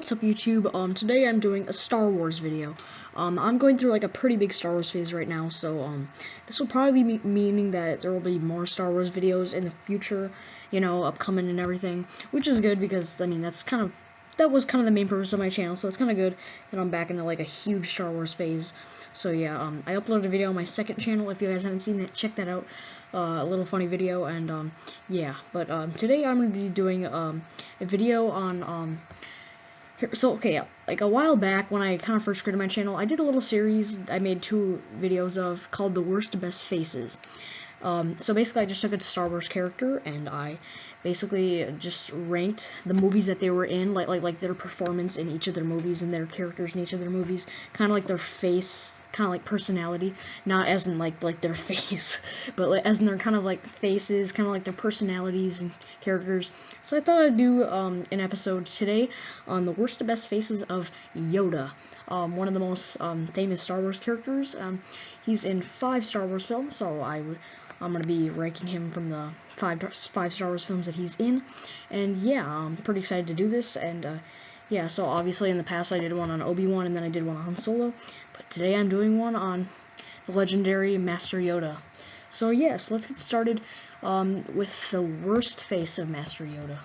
What's up, YouTube? Today I'm doing a Star Wars video. I'm going through like a pretty big Star Wars phase right now, so this will probably be meaning that there will be more Star Wars videos in the future, upcoming and everything, which is good because I mean that was kind of the main purpose of my channel, so it's kind of good that I'm back into like a huge Star Wars phase. So yeah, I uploaded a video on my second channel. If you guys haven't seen that, check that out. A little funny video, and yeah. But today I'm going to be doing a video on So, okay, like a while back when I kind of first created my channel, I did a little series I made 2 videos of called The Worst Best Faces. So basically I just took a Star Wars character and I basically just ranked the movies that they were in, like their performance in each of their movies and their characters in each of their movies, kind of like their face, kind of like personality, not as in like their face, but like, as in their kind of like faces, kind of like their personalities and characters. So I thought I'd do an episode today on the worst to best faces of Yoda, one of the most famous Star Wars characters. He's in 5 Star Wars films, so I'm going to be ranking him from the 5 Star Wars films that he's in, and yeah, I'm pretty excited to do this, and yeah, so obviously in the past I did one on Obi-Wan, and then I did one on Han Solo, but today I'm doing one on the legendary Master Yoda. So yes, let's get started with the worst face of Master Yoda.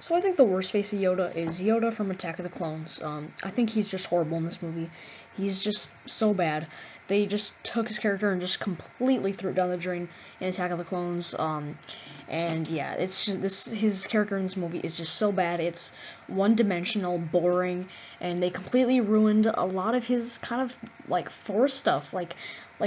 So I think the worst face of Yoda is Yoda from Attack of the Clones. I think he's just horrible in this movie. He's just so bad. They just took his character and just completely threw it down the drain in Attack of the Clones. And yeah, it's just his character in this movie is just so bad. It's one-dimensional, boring, and they completely ruined a lot of his kind of like Force stuff, like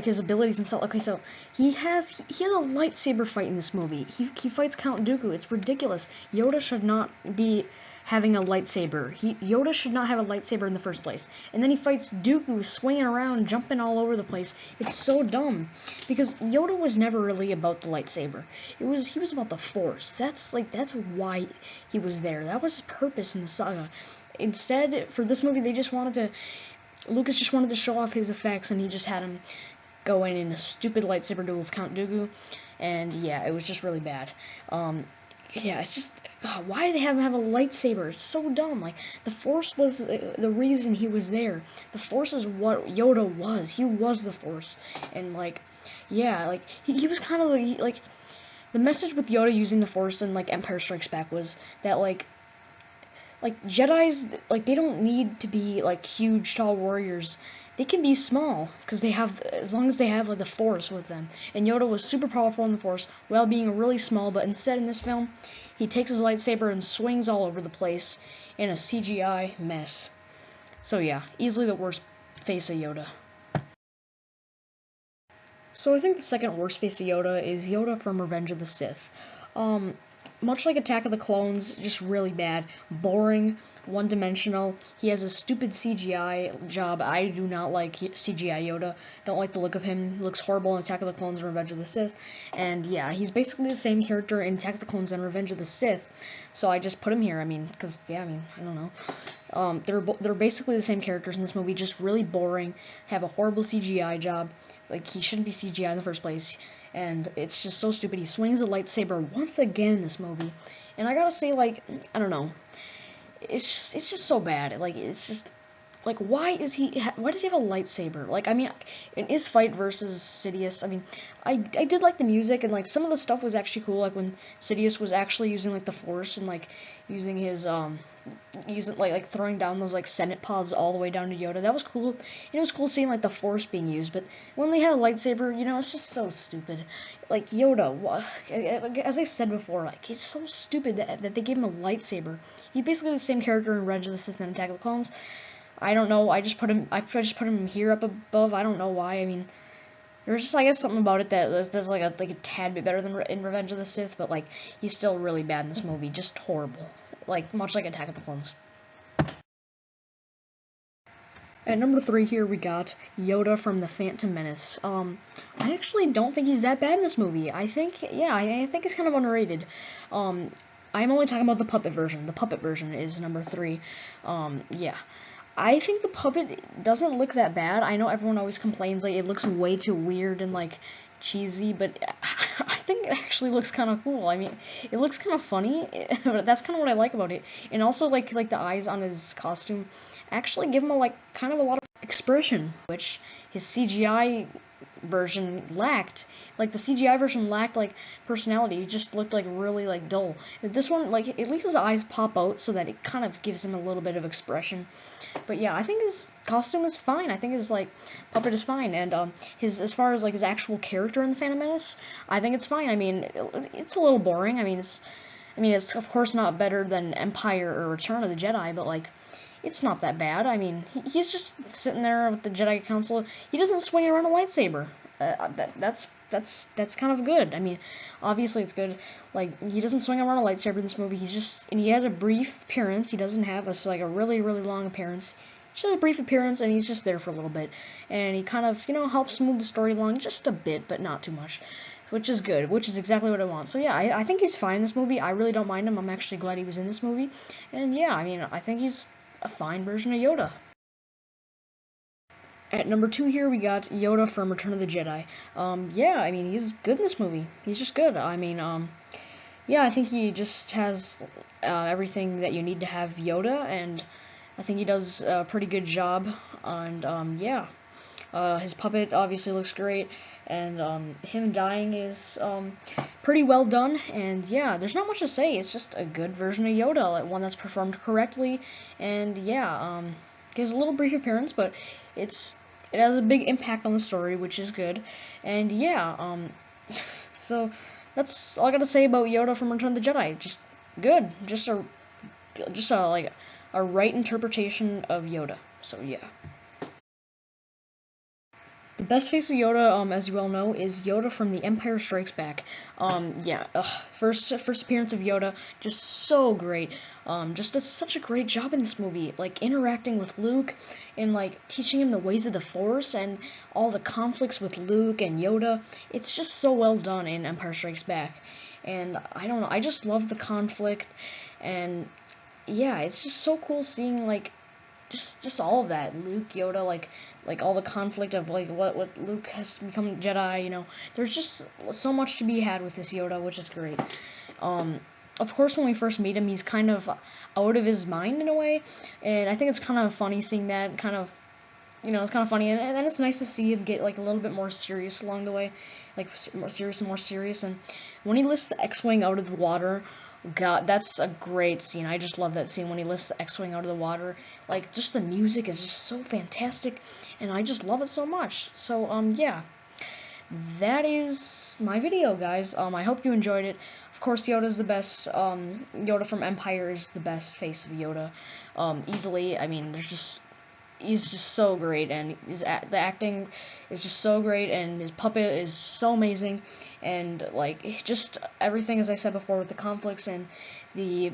his abilities and stuff. Okay, so he has a lightsaber fight in this movie. He fights Count Dooku. It's ridiculous. Yoda should not be having a lightsaber. Yoda should not have a lightsaber in the first place. And then he fights Dooku, swinging around, jumping all over the place. It's so dumb because Yoda was never really about the lightsaber. He was about the Force. That's why he was there. That was his purpose in the saga. Instead, for this movie, Lucas just wanted to show off his effects, and he just had him go in a stupid lightsaber duel with Count Dooku, and yeah, it was just really bad. Yeah, it's just, why do they have him have a lightsaber? It's so dumb. Like, the Force was the reason he was there. The Force is what Yoda was. He was the Force, and like, yeah, like he was kind of like the message with Yoda using the Force in like Empire Strikes Back was that like Jedis, like, they don't need to be like huge tall warriors. They can be small because as long as they have like the Force with them. And Yoda was super powerful in the Force while being really small, but instead in this film he takes his lightsaber and swings all over the place in a CGI mess. So yeah, easily the worst face of Yoda. So I think the second worst face of Yoda is Yoda from Revenge of the Sith. Much like Attack of the Clones, just really bad, boring, one-dimensional. He has a stupid CGI job. I do not like CGI Yoda. Don't like the look of him. He looks horrible in Attack of the Clones and Revenge of the Sith. And yeah, he's basically the same character in Attack of the Clones and Revenge of the Sith. So I just put him here. I mean, because yeah, I don't know. They're basically the same characters in this movie, just really boring. Have a horrible CGI job. Like, he shouldn't be CGI in the first place, and it's just so stupid. He swings a lightsaber once again in this movie, and I gotta say, like, I don't know, it's just so bad. Like, it's just, like, why does he have a lightsaber? Like, I mean, in his fight versus Sidious, I mean, I did like the music, and like some of the stuff was actually cool, like when Sidious was actually using like the Force and like using his like throwing down those like Senate pods all the way down to Yoda. That was cool. It was cool seeing like the Force being used, but when they had a lightsaber, it's just so stupid. Like Yoda, as I said before, like it's so stupid that they gave him a lightsaber. He's basically the same character in Revenge of the Sith and Attack of the Clones. I don't know. I just put him here up above. I don't know why. I mean, there's just, I guess, something about it that's like a tad bit better than in Revenge of the Sith, but like he's still really bad in this movie, just horrible. Like much like Attack of the Clones. At number 3 here we got Yoda from The Phantom Menace. I actually don't think he's that bad in this movie. I think he's kind of underrated. I'm only talking about the puppet version. The puppet version is number 3. Yeah. I think the puppet doesn't look that bad. I know everyone always complains like it looks way too weird and like cheesy, but I think it actually looks kind of cool. I mean, it looks kind of funny, but that's kind of what I like about it. And also, like the eyes on his costume actually give him a kind of a lot of expression, which his CGI version lacked. Like the CGI version lacked like personality. It just looked like really like dull. This one, like at least his eyes pop out so that it kind of gives him a little bit of expression. But yeah, I think his costume is fine. I think his like puppet is fine, and his as far as like his actual character in the Phantom Menace, I think it's fine. I mean, it's a little boring. I mean, it's of course not better than Empire or Return of the Jedi, but like, it's not that bad. I mean, he's just sitting there with the Jedi Council. He doesn't swing around a lightsaber. That's kind of good. I mean, obviously it's good. Like, he doesn't swing around a lightsaber in this movie. And he has a brief appearance. He doesn't have like a really long appearance. Just a brief appearance, and he's just there for a little bit. And he kind of, helps move the story along just a bit, but not too much. Which is good, which is exactly what I want. So yeah, I think he's fine in this movie. I really don't mind him. I'm actually glad he was in this movie. And yeah, I mean, I think he's a fine version of Yoda. At number 2 here, we got Yoda from Return of the Jedi. Yeah, I mean, he's good in this movie. He's just good. I mean, yeah, I think he just has everything that you need to have Yoda, and I think he does a pretty good job. And yeah, his puppet obviously looks great, and him dying is pretty well done. And yeah, there's not much to say. It's just a good version of Yoda, like one that's performed correctly. And yeah, he has a little brief appearance, but it has a big impact on the story, which is good. And yeah, so that's all I gotta say about Yoda from Return of the Jedi. Just good, just a like a right interpretation of Yoda. So yeah. The best face of Yoda, as you well know, is Yoda from The Empire Strikes Back. Yeah, first appearance of Yoda, just so great. Just does such a great job in this movie, like interacting with Luke and like teaching him the ways of the Force and all the conflicts with Luke and Yoda. It's just so well done in Empire Strikes Back, and I don't know, I just love the conflict, and yeah, it's just so cool seeing like just all of that. Luke, Yoda, like all the conflict of like what Luke has become Jedi, There's just so much to be had with this Yoda, which is great. Of course, when we first meet him, he's kind of out of his mind in a way, and I think it's kind of funny seeing that kind of, it's kind of funny, and then it's nice to see him get like a little bit more serious along the way, like more serious, and when he lifts the X-wing out of the water. God, that's a great scene. I just love that scene when he lifts the X-wing out of the water. Like, just the music is just so fantastic, and I just love it so much. So, yeah, that is my video, guys. I hope you enjoyed it. Of course, Yoda's the best. Yoda from Empire is the best face of Yoda, easily. I mean, he's just so great, and the acting is just so great, and his puppet is so amazing, and like just everything, as I said before, with the conflicts and the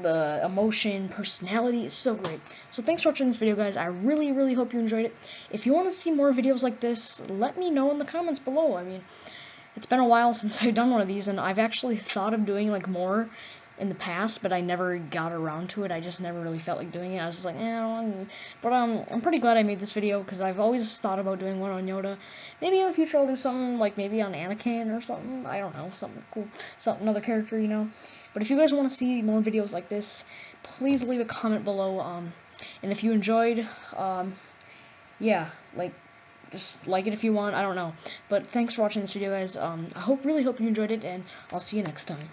emotion, personality is so great. So thanks for watching this video, guys. I really hope you enjoyed it. If you want to see more videos like this, let me know in the comments below. I mean, it's been a while since I've done one of these, and I've actually thought of doing like more in the past, but I never got around to it. I just never really felt like doing it. I was just like, but I'm pretty glad I made this video, because I've always thought about doing one on Yoda. Maybe in the future I'll do something like maybe on Anakin or something. I don't know, something cool, another character, But if you guys want to see more videos like this, please leave a comment below. And if you enjoyed, yeah, like, just like it if you want. I don't know. But thanks for watching this video, guys. I really hope you enjoyed it, and I'll see you next time.